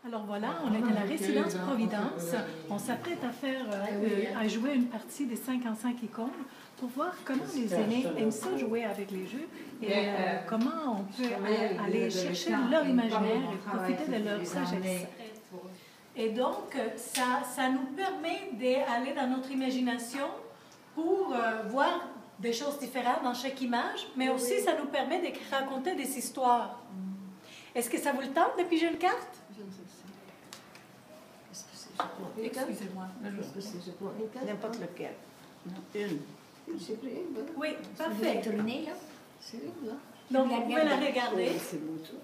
Alors voilà, on est à la résidence Providence. On s'apprête à jouer une partie des 5 en 5 icônes pour voir comment les aînés aiment ça jouer avec les jeux et comment on peut aller chercher leur imaginaire et profiter de leur sagesse. Et donc, ça nous permet d'aller dans notre imagination pour voir des choses différentes dans chaque image, mais aussi ça nous permet de raconter des histoires. Est-ce que ça vous le tente de piger une carte? Excusez-moi. N'importe lequel. Une. Oui, parfait. Tourner, là. C'est là. Donc, vous pouvez la regarder. C'est beau, tout.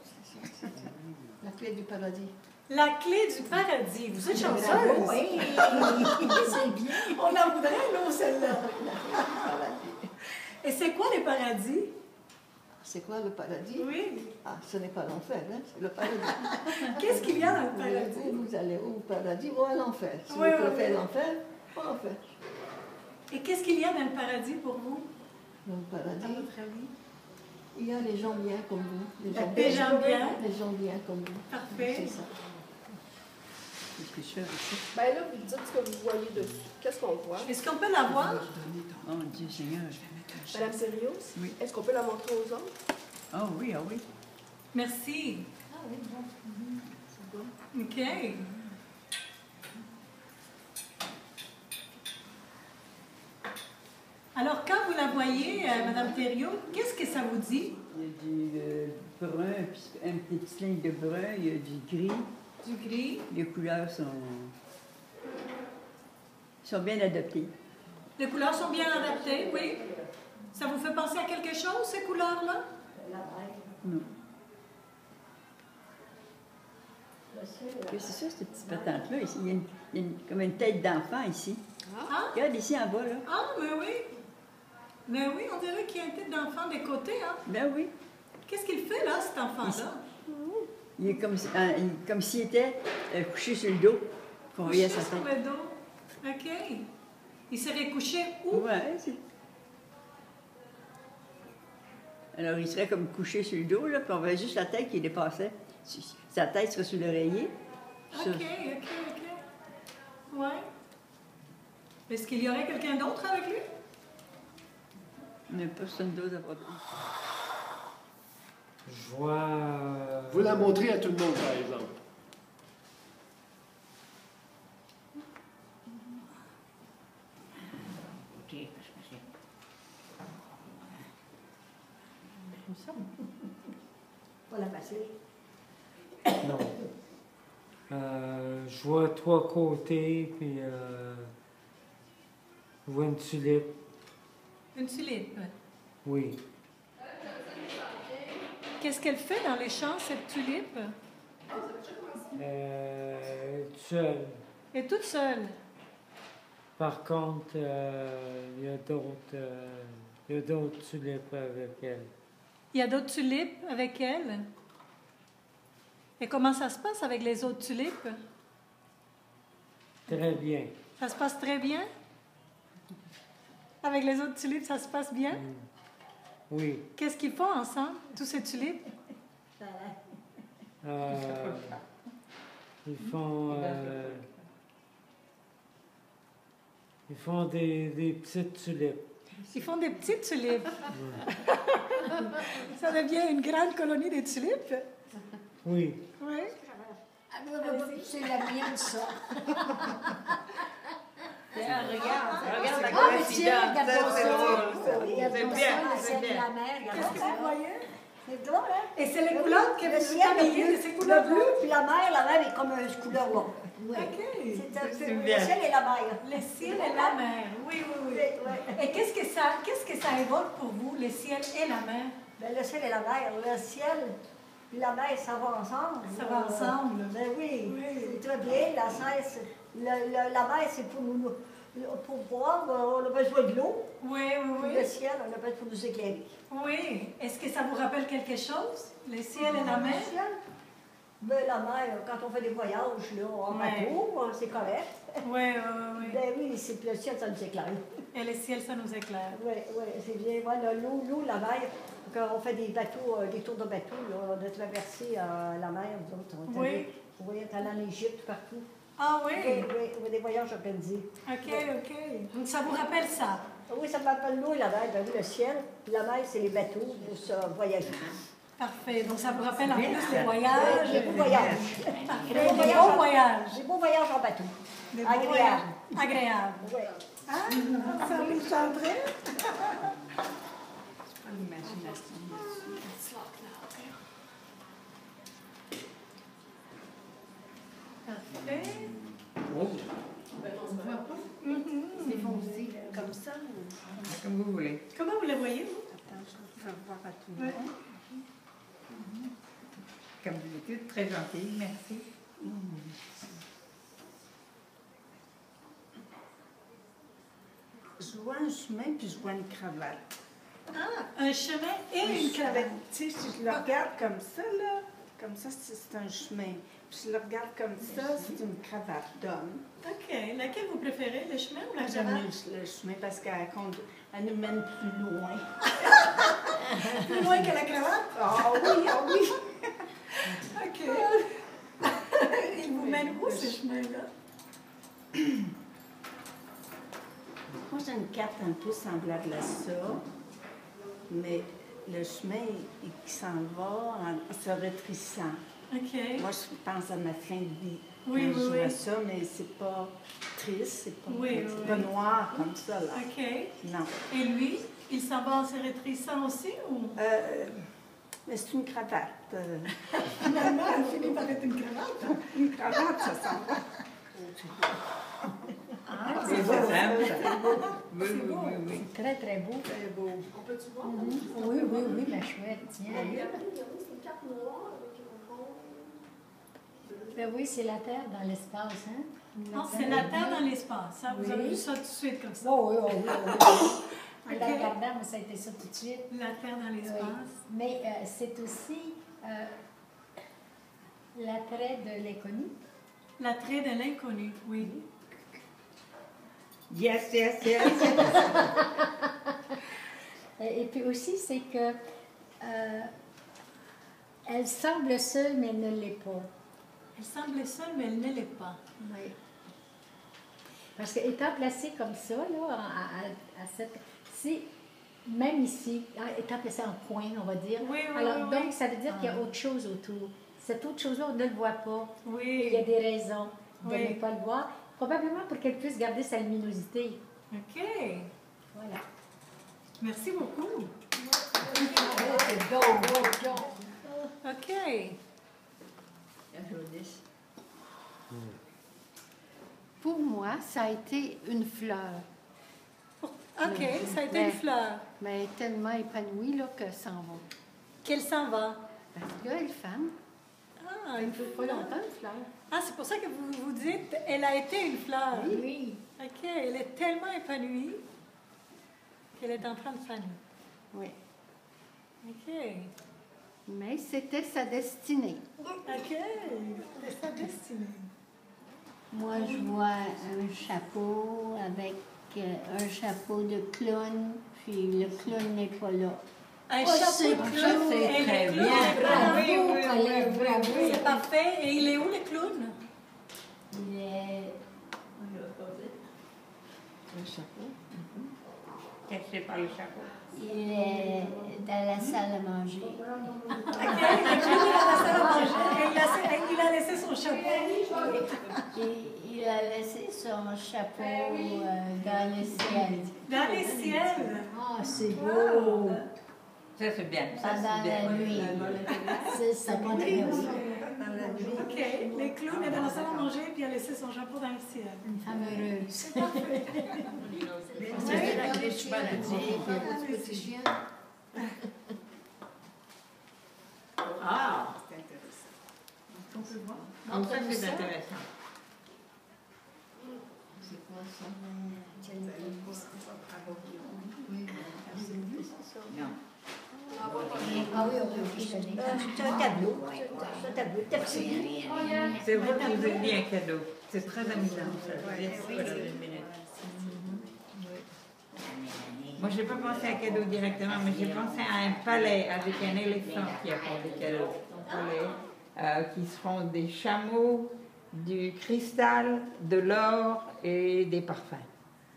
La clé du paradis. La clé du paradis. Vous êtes chanceuse. Oui, c'est bien. On en voudrait, nous, celle-là. Et c'est quoi les paradis? C'est quoi le paradis? Oui. Ah, ce n'est pas l'enfer, hein? C'est le paradis. Qu'est-ce qu'il y a dans le paradis? Vous allez au paradis ou à l'enfer. Si Oui, vous oui, préférez oui. l'enfer, pas l'enfer. Et qu'est-ce qu'il y a dans le paradis pour vous? Dans le À paradis, votre avis? il y a les gens bien comme vous. Des gens bien. Les gens bien comme vous. Parfait. C'est ça. Qu'est-ce que je fais aussi? Ben là, vous dites ce que vous voyez dessus. Qu'est-ce qu'on voit? Est-ce qu'on peut la voir? Oh Dieu Seigneur, je vais mettre un Madame Sérios? Oui. Est-ce qu'on peut la montrer aux autres? Oh oui, ah oui. Merci. Ah oui, bon. OK. Alors, quand vous la voyez, Madame Thériault, qu'est-ce que ça vous dit? Il y a du brun, puis une petite ligne de brun, il y a du gris. Du gris. Les couleurs sont bien adaptées. Les couleurs sont bien adaptées, oui. Ça vous fait penser à quelque chose, ces couleurs-là? Non. C'est ça, cette petite patente-là. Ici, il y a comme une tête d'enfant ici. Ah? Regarde ici en bas, là. Ah, mais oui. Mais oui, on dirait qu'il y a une tête d'enfant des côtés, hein? Ben oui. Qu'est-ce qu'il fait, là, cet enfant-là? Il est comme s'il était couché sur le dos. Qu'on voyait Couché sa sur tête. le dos. OK. Il serait couché où? Ouais, alors, il serait comme couché sur le dos, là, puis on voit juste la tête qui dépassait. Sa tête serait sur l'oreiller. OK, OK, OK. Ouais. Est-ce qu'il y aurait quelqu'un d'autre avec lui? Mais personne d'autre à propos. Je vois. Vous la montrez à tout le monde, par exemple. Pas la facile. Non. Je vois 3 côtés, puis je vois une tulipe. Une tulipe. Oui. Qu'est-ce qu'elle fait dans les champs, cette tulipe? Seule. Elle est toute seule. Par contre, il y a d'autres tulipes avec elle. Il y a d'autres tulipes avec elle. Et comment ça se passe avec les autres tulipes? Très bien. Ça se passe très bien? Avec les autres tulipes, ça se passe bien? Oui. Qu'est-ce qu'ils font ensemble, tous ces tulipes? Ils font des petites tulipes. Ils font des petites tulipes. Ça devient une grande colonie de tulipes? Oui. Oui. C'est la mienne, ça. Regarde la Ah, mais tiens, regarde ça. C'est bien, C'est bien. La mer, Qu'est-ce que vous voyez? C'est drôle, hein? Et c'est les couleurs que Le vous ciel, habillez de ces le couleurs bleu, puis la mer est comme une couleur là. Oui. OK. C'est le bien. ciel et la mer. Le ciel et la mer. Oui, oui, oui. Oui. Et qu'est-ce que ça évoque pour vous, le ciel et la mer? Ben, le ciel et la mer. Le ciel et la mer, ça va ensemble. Ça va ensemble. Ben oui, Oui. c'est très bien. La mer, c'est pour nous. Pour boire, on a besoin de l'eau. Oui, oui, Puis oui. le ciel, on a besoin pour nous éclairer. Oui. Est-ce que ça vous rappelle quelque chose? Le ciel et la mer? Le ciel, ben, la mer, quand on fait des voyages là, en Ouais. bateau, c'est correct. Oui, oui, oui. Ben oui, c'est le ciel, ça nous éclaire. Et le ciel, ça nous éclaire. Oui, oui, c'est bien. Voilà, l'eau, la mer. Quand on fait des bateaux, des tours de bateau, là, on a traversé la mer, nous autres. On est Oui. allés Oui, on est allé en Égypte, partout. Ah oui? Oui, des voyages organisés. OK, OK. Donc, ça vous rappelle ça? Oui, ça m'appelle l'eau et la mer, ben oui, le ciel. Puis la mer, c'est les bateaux pour se voyager. Parfait. Donc, ça vous rappelle en plus les voyages. Des beaux voyages. Parfait. Des bons voyages. Des beaux voyages en bateau. Des bons Agréables. voyages. Agréables. Oui. Ah, ça vous chanterait? L'imagination dessus. Parfait. C'est foncé, comme ça ou... Comme vous voulez. Comment vous le voyez, vous? Attends, je vais voir à tout le monde. Comme vous êtes très gentille, merci. Je vois un chemin puis je vois une cravate. Ah, un chemin et une cravate. Tu sais, si je le regarde comme ça, c'est un chemin. Puis je le regarde comme ça, c'est une cravate d'homme. OK. Laquelle vous préférez, le chemin ou la J'aime cravate? mieux le chemin parce qu'elle nous mène plus loin. Plus loin que la cravate? Ah oui, ah oui! OK. Il vous mène où, ce chemin-là? Moi, j'ai une carte un peu semblable à ça, mais le chemin, il s'en va en se rétrécissant. OK. Moi, je pense à ma fin de vie. Oui, quand oui, je vois oui. ça, mais c'est pas triste, c'est pas, Oui, c'est oui, pas oui. noir comme ça, là. OK. Non. Et lui, il s'en va en se rétrécissant aussi, ou? Mais c'est une cravate. Finalement, elle finit par être une cravate. Une cravate, ça s'en va. Ah, C'est beau, hein? Oui, C'est oui, beau. oui, oui. Très, très beau. Très beau. On peut-tu voir? Oui, oui, oui, ma chouette, tiens. Regardez, c'est une carte noire avec un rond. Ben oui, c'est la Terre dans l'espace, hein? Non, c'est la Terre dans l'espace. Ça, vous Oui. avez vu ça tout de suite comme ça. Oh, oui, oh, oui, oh, oui. En Ok. la regardant, moi, ça a été ça tout de suite. La Terre dans l'espace. Oui. Mais c'est aussi l'attrait de l'inconnu. L'attrait de l'inconnu, oui. Yes, yes, yes. Et puis aussi, c'est que elle semble seule, mais elle ne l'est pas. Elle semble seule, mais elle ne l'est pas. Oui. Parce qu'étant placée comme ça, là, à cette... C'est même ici, étant placée en coin, on va dire. Oui, oui, Alors, oui, donc, oui. ça veut dire qu'il y a autre chose autour. Cette autre chose-là, on ne le voit pas. Oui. Il y a des raisons de Oui. ne pas le voir. Probablement pour qu'elle puisse garder sa luminosité. OK. Voilà. Merci beaucoup. OK. Applaudissent. Pour moi, ça a été une fleur. OK, ça a été une fleur. Mais elle est tellement épanouie là, que ça en va. Qu'elle s'en va. Là, elle est femme. Ah, Elle une ne peut pas fleur. longtemps, une fleur. Ah, c'est pour ça que vous vous dites, elle a été une fleur. Oui. OK, elle est tellement épanouie qu'elle est en train de faner. Oui. OK. Mais c'était sa destinée. OK. C'est sa destinée. Moi, je vois un chapeau avec un chapeau de clown, puis le clown n'est pas là. Un Oh, chapeau c'est de bien. clown. C'est Et très le clown bien. est là. Oui, oui, oui, Colette, oui, bravo. oui. C'est parfait. Et il est où, le clown? Il est Le chapeau. Caché par le chapeau. Il est dans la salle à manger. OK, le clown est dans la salle à manger. Et il a laissé son chapeau. Il a laissé son chapeau dans le ciel Dans les ciels. Ah, c'est beau. Ça, c'est bien. Ça, pendant c'est la bien. nuit. Ça montre bien. OK. Le clown est dans la salle à manger puis il a laissé son chapeau dans le ciel. Une femme heureuse. C'est la glitch maladie. Ah! C'est intéressant. On peut voir. Ah, ça, c'est intéressant. C'est quoi ça? Non. Ah oui, on peut aussi donner. C'est un tableau. C'est un tableau tapissé. C'est vous qui vous avez mis un cadeau. C'est très amusant, ça. Voilà, une minute. Moi, je n'ai pas pensé à un cadeau directement, mais j'ai pensé à un palais avec un éléphant qui apporte des cadeaux. Un palais qui seront des chameaux, du cristal, de l'or et des parfums.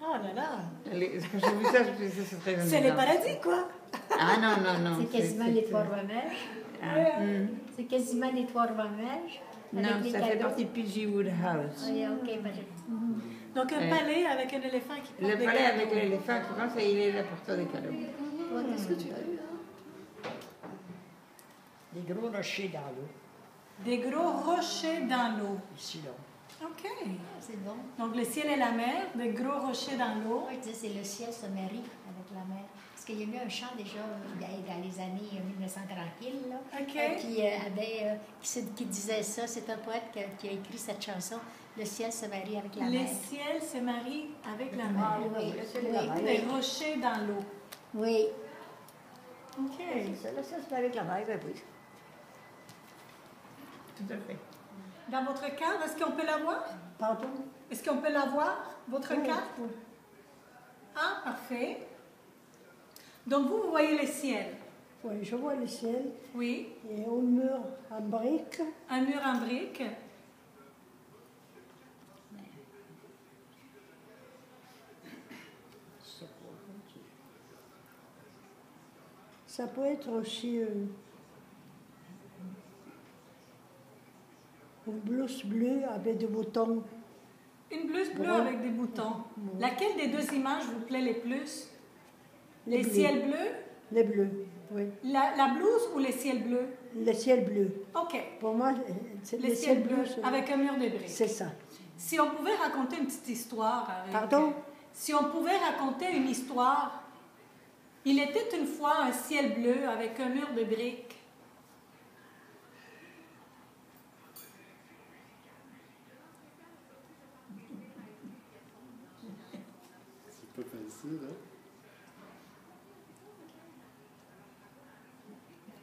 Oh là là! Quand j'ai vu ça, je me suis dit, ça serait C'est le paradis, quoi! Ah non, non, non. C'est quasiment les Trois-Rois-Mages. C'est quasiment les Trois-Rois-Mages. Non, ça fait partie de P.G. Woodhouse. Oui, OK. Donc, un palais avec un éléphant qui porte Le des palais cadeaux. avec l'éléphant qui pense et il est là pour toi des cadeaux. Toi, qu'est-ce que tu as eu? Des gros rochers dans l'eau. Des gros rochers dans l'eau. Ici, là. OK. C'est bon. Donc, le ciel et la mer, des gros rochers dans l'eau. Moi, je disais, c'est le ciel se marie avec la mer. Parce qu'il y a eu un chant déjà dans les années 1900 tranquilles, là, OK. qui disait ça. C'est un poète qui a écrit cette chanson. Le ciel se marie avec la Les mer. ciels se marient avec la mer. Oui, Le ciel et la mer. Des rochers dans l'eau. oui. OK. C'est ça, le ciel se marie avec la mer, ben oui. Tout à fait. Dans votre carte, est-ce qu'on peut la voir? Pardon? Est-ce qu'on peut la voir, votre Oui, carte? oui. Ah, parfait. Donc, vous voyez le ciel. Oui, je vois le ciel. Oui. Et au mur en briques. Un mur en briques. Ça peut être aussi une blouse bleue avec des boutons. Une blouse bleue Brun. avec des boutons. Laquelle des deux images vous plaît les plus? Les Les bleus. ciels bleus? Les bleus, oui. La blouse ou les ciels bleus? Le ciel bleu. OK. Pour moi, c'est Les le ciels ciel bleus bleu. c'est- avec un mur de briques. C'est ça. Si on pouvait raconter une petite histoire avec... Pardon? Si on pouvait raconter une histoire, il était une fois un ciel bleu avec un mur de briques. C'est pas facile, hein?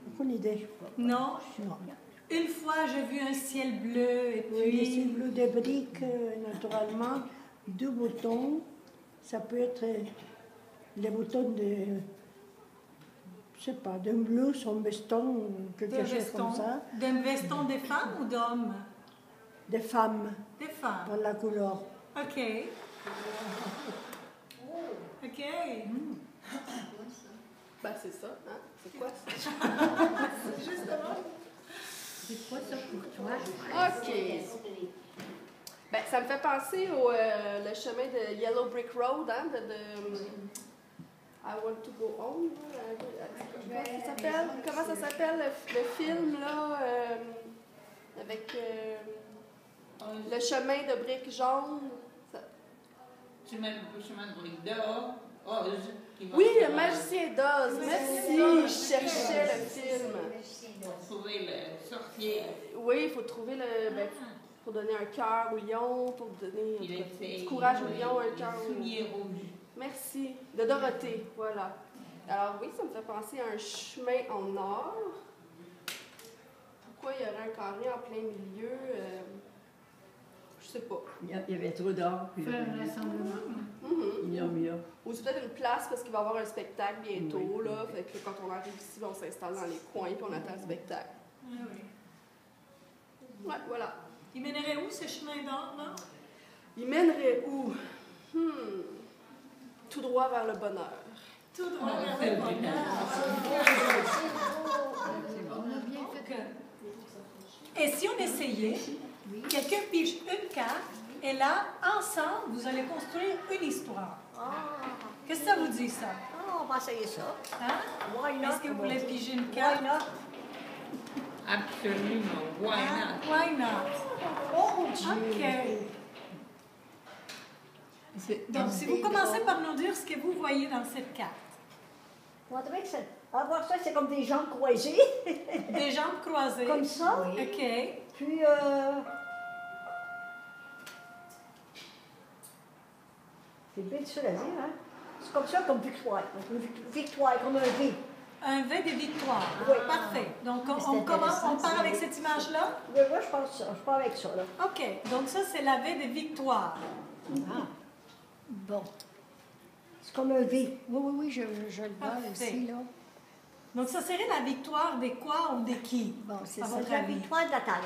Aucune idée, je crois. Non? Non. Une fois, j'ai vu un ciel bleu et puis... Oui, le ciel bleu des briques, naturellement. Deux boutons. Ça peut être les boutons de, je sais pas, d'un blouse, un veston, ou quelque D'un chose veston. comme ça. D'un veston des femmes ou d'hommes? Des femmes, Des femmes. par la couleur. OK. OK. Ben, c'est ça, hein? C'est quoi ça? Justement. C'est quoi ça pour toi? OK. Ben, ça me fait penser au le chemin de Yellow Brick Road, hein, de I Want to Go Home. Comment ça s'appelle le film, là, avec le chemin de briques jaunes? Chemin de briques d'or, Oz. Oui, le magicien d'Oz. Merci, je cherchais le film. Pour trouver le sorcier. Oui, il faut trouver le... Ben, pour donner un cœur au lion, pour donner du courage au lion, un cœur au... Souliers rouges. Merci. De Dorothée, voilà. Alors oui, ça me fait penser à un chemin en or. Pourquoi il y aurait un carré en plein milieu? Je sais pas. Il y avait trop d'or. puis Faire un rassemblement. Mhm. Ils l'ont mis là. Ou c'est peut-être une place parce qu'il va y avoir un spectacle bientôt, là. Fait que quand on arrive ici, on s'installe dans les coins puis on attend le spectacle. Oui, oui. Ouais, voilà. Il mènerait où ce chemin d'or, là? Il mènerait où? Tout droit vers le bonheur. Tout droit vers le bonheur. On a bien fait. Et si on essayait, quelqu'un pige une carte, et là, ensemble, vous allez construire une histoire. Qu'est-ce que ça vous dit, ça? Ah, on va essayer ça. Hein? Why not? Est-ce que vous comme on voulez dit. piger une carte? Why not? Absolument. Why not? Why not? Oh, Dieu! OK. Donc, si vous commencez par nous dire ce que vous voyez dans cette carte. On dirait que c'est... À voir ça, c'est comme des jambes croisées. Des jambes croisées. Comme ça. OK. Puis, c'est bien difficile à dire, hein? C'est comme ça, comme victoire. Une victoire, comme un V. Un V de victoire. Oui. Parfait. Donc, C'est on commence, intéressant, on part ça. avec cette image-là? Oui, moi, je pense ça. Je pars avec ça, là. OK. Donc, ça, c'est la V de victoire. Ah. Bon. C'est comme un V. Oui, je le vois Parfait. aussi, là. Donc, ça serait la victoire des quoi ou des qui? Bon, c'est à ça. votre La avis? victoire de la terre.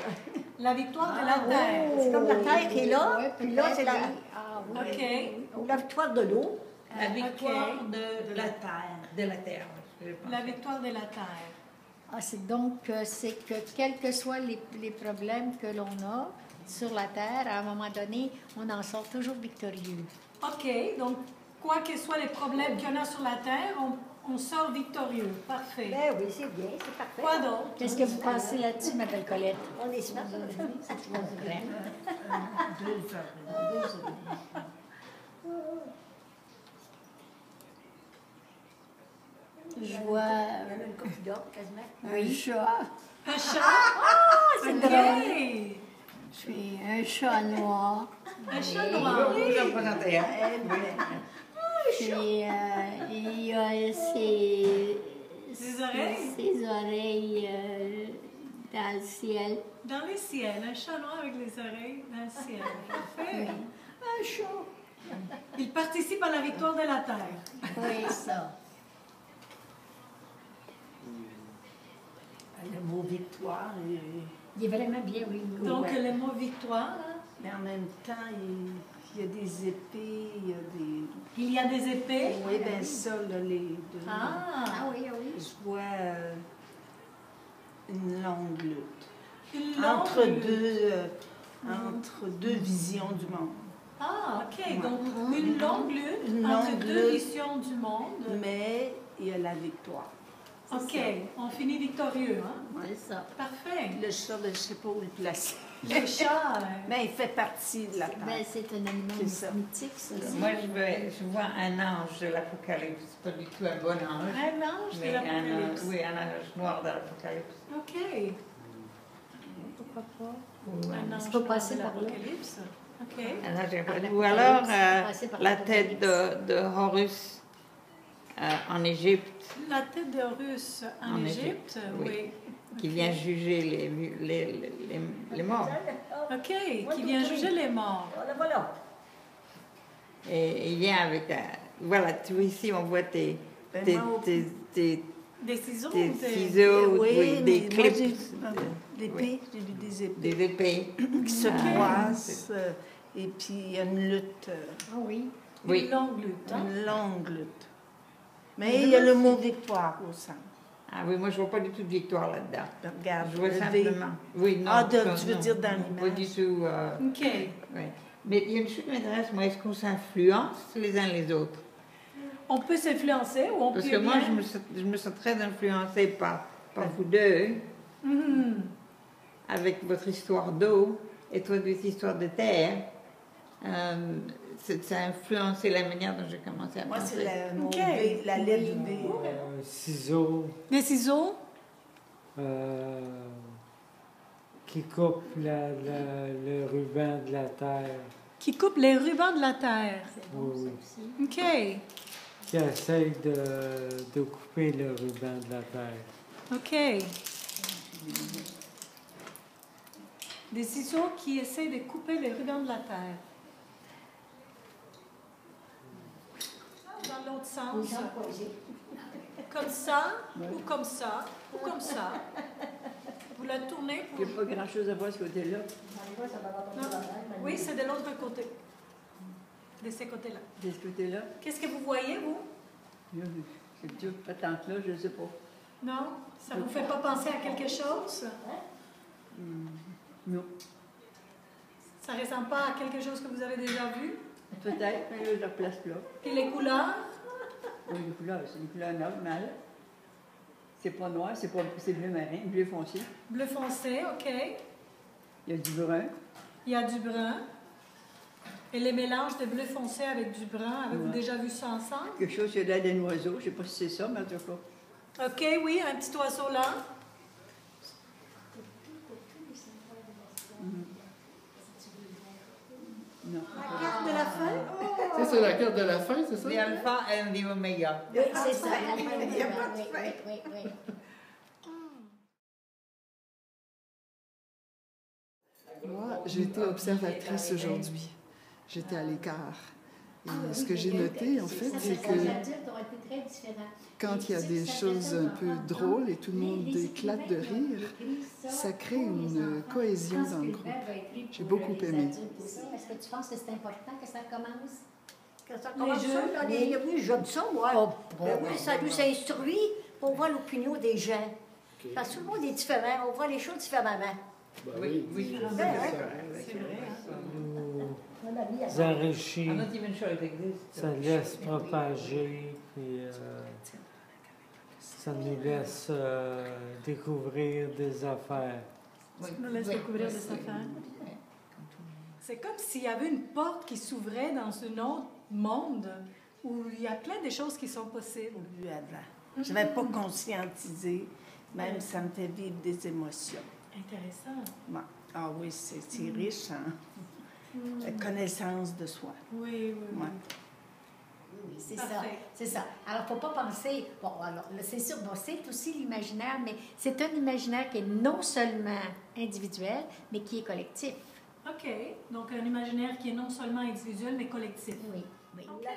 La victoire de la terre. C'est comme la terre qui est là, Ouais, puis là, c'est la, Ah, oui. OK. ou la victoire de l'eau. La victoire ok. de la terre. De la terre. je pense. La victoire de la terre. Ah, c'est donc, c'est que quels que soient les problèmes que l'on a sur la Terre, à un moment donné, on en sort toujours victorieux. OK. Donc, quoi que soient les problèmes qu'il y en a sur la terre, on sort victorieux. Parfait. Ben oui, c'est bien, c'est parfait. Quoi d'autre? Qu'est-ce que vous pensez là-dessus, ma belle Colette? On est super. Je vois un chat. Un chat? C'est OK. drôle. Puis un chat noir. Un chat noir. Vous en présentez un. Puis il y a ses oreilles dans le ciel. Dans le ciel. Un chat noir avec les oreilles dans le ciel. Parfait. Un chat. Il participe à la victoire de la terre. Oui, ça. Le mot victoire, Il est vraiment bien, oui. Donc, Ouais. le mot victoire, hein? mais en même temps, il y a des épées, il y a des... Il y a des épées. Oui, bien ça, là, les deux. Ah, oui, oui. Je vois une longue lutte. une longue Entre lutte. entre deux visions du monde. Ah, OK. Ouais. Donc, une longue lutte Une entre longue deux lutte. visions du monde. Mais il y a la victoire. OK. On finit victorieux, hein? C'est ça. Parfait. Le chat, je ne sais pas où le placer. Le chat. Mais il fait partie de la terre. Ben, c'est un animal C'est ça. mythique, ça. Moi, je vois un ange de l'Apocalypse. C'est pas du tout un bon ange. Un ange de Mais l'Apocalypse. oui, un ange noir de l'Apocalypse. OK. Pourquoi pas? Un ange Tu peux noir passer de par là. l'Apocalypse. OK. Un ange l'Apocalypse, Ou alors passer par la tête de Horus en Égypte, La tête de Horus en En Égypte, Égypte, oui. oui. qui vient juger les morts. OK. Qui vient juger les morts. Voilà. Et il vient avec voilà, tout ici, on voit tes Ben, moi, Des ciseaux. des ou des- ciseaux, oui, des mais moi, clips, l'épée, j'ai vu des épées des épées. qui se Ah, croisent. Et puis il y a une lutte, Ah oui. Oui. Une longue lutte. Hein? une longue lutte. Mais il y a le mot victoire au centre. Ah oui, moi je vois pas du tout de victoire là-dedans. Regarde, Je vois le V. simplement. Oui, non. Ah, ça, tu veux non. dire dans Pas l'image. du tout. OK. Oui. Mais il y a une chose qui m'intéresse, moi, est-ce qu'on s'influence les uns les autres? On peut s'influencer ou on Parce peut que moi, bien... je me sens très influencée par vous deux, Mhm. avec votre histoire d'eau et toi, votre histoire de terre. Ça a influencé la manière dont j'ai commencé à Moi, penser. c'est le mot OK. V, la lettre V. Ciseaux Des ciseaux. qui coupent le ruban de la terre. Qui coupent les rubans de la terre. Oui, oui. OK. Qui essayent de couper le ruban de la terre. OK. Des ciseaux qui essaient de couper les rubans de la terre. Dans l'autre sens. Comme ça, ou comme ça, ou comme ça. Vous la tournez pour... Il n'y a pas grand-chose à voir ce côté-là. Non. Oui, c'est de l'autre côté. De ce côté-là. De ce côté-là. Qu'est-ce que vous voyez, vous? C'est dur, patente là, je ne sais pas. Non? Ça vous fait pas penser à quelque chose? Non. Ça ressemble pas à quelque chose que vous avez déjà vu? Peut-être, mais là, je la replace là. Et les couleurs? Oui, les couleurs, c'est des couleurs normales. C'est pas noir, c'est bleu marin, bleu foncé. Bleu foncé, OK. Il y a du brun. Il y a du brun. Et les mélanges de bleu foncé avec du brun, avez-vous Ouais. déjà vu ça ensemble? Quelque chose qui a l'air d'un oiseau, je ne sais pas si c'est ça, mais en tout cas. OK, oui, un petit oiseau là. Non. La carte de la fin? Ça, c'est la carte de la fin, c'est ça? The Alpha and the Omega. Oui, c'est ça. Oui. Moi, j'ai été observatrice aujourd'hui. J'étais à l'écart. Ah, ce que j'ai noté, en fait, c'est que quand il y a des choses un peu drôles et tout le monde éclate de rire, ça crée une cohésion dans le groupe. J'ai beaucoup aimé. Est-ce que tu penses que c'est important que ça commence? Quand ça commence ça, oui, j'aime ça, moi. Oui, ça nous instruit pour voir l'opinion des gens. Parce que tout le monde est différent, on voit les choses différemment. Oui, oui. C'est vrai. Ça enrichit, ça laisse propager, puis ça nous laisse découvrir des affaires. Ça nous laisse découvrir des affaires. C'est comme s'il y avait une porte qui s'ouvrait dans un autre monde où il y a plein de choses qui sont possibles. Avant. Je n'avais pas conscientisé, même ça me fait vivre des émotions. Intéressant. Bon. Ah oui, c'est riche en connaissance de soi. Oui. Oui, c'est ça. C'est ça. Alors, il ne faut pas penser. Bon, alors, c'est sûr, bon, c'est aussi l'imaginaire, mais c'est un imaginaire qui est non seulement individuel, mais qui est collectif. OK. Donc, un imaginaire qui est non seulement individuel, mais collectif. Oui. OK.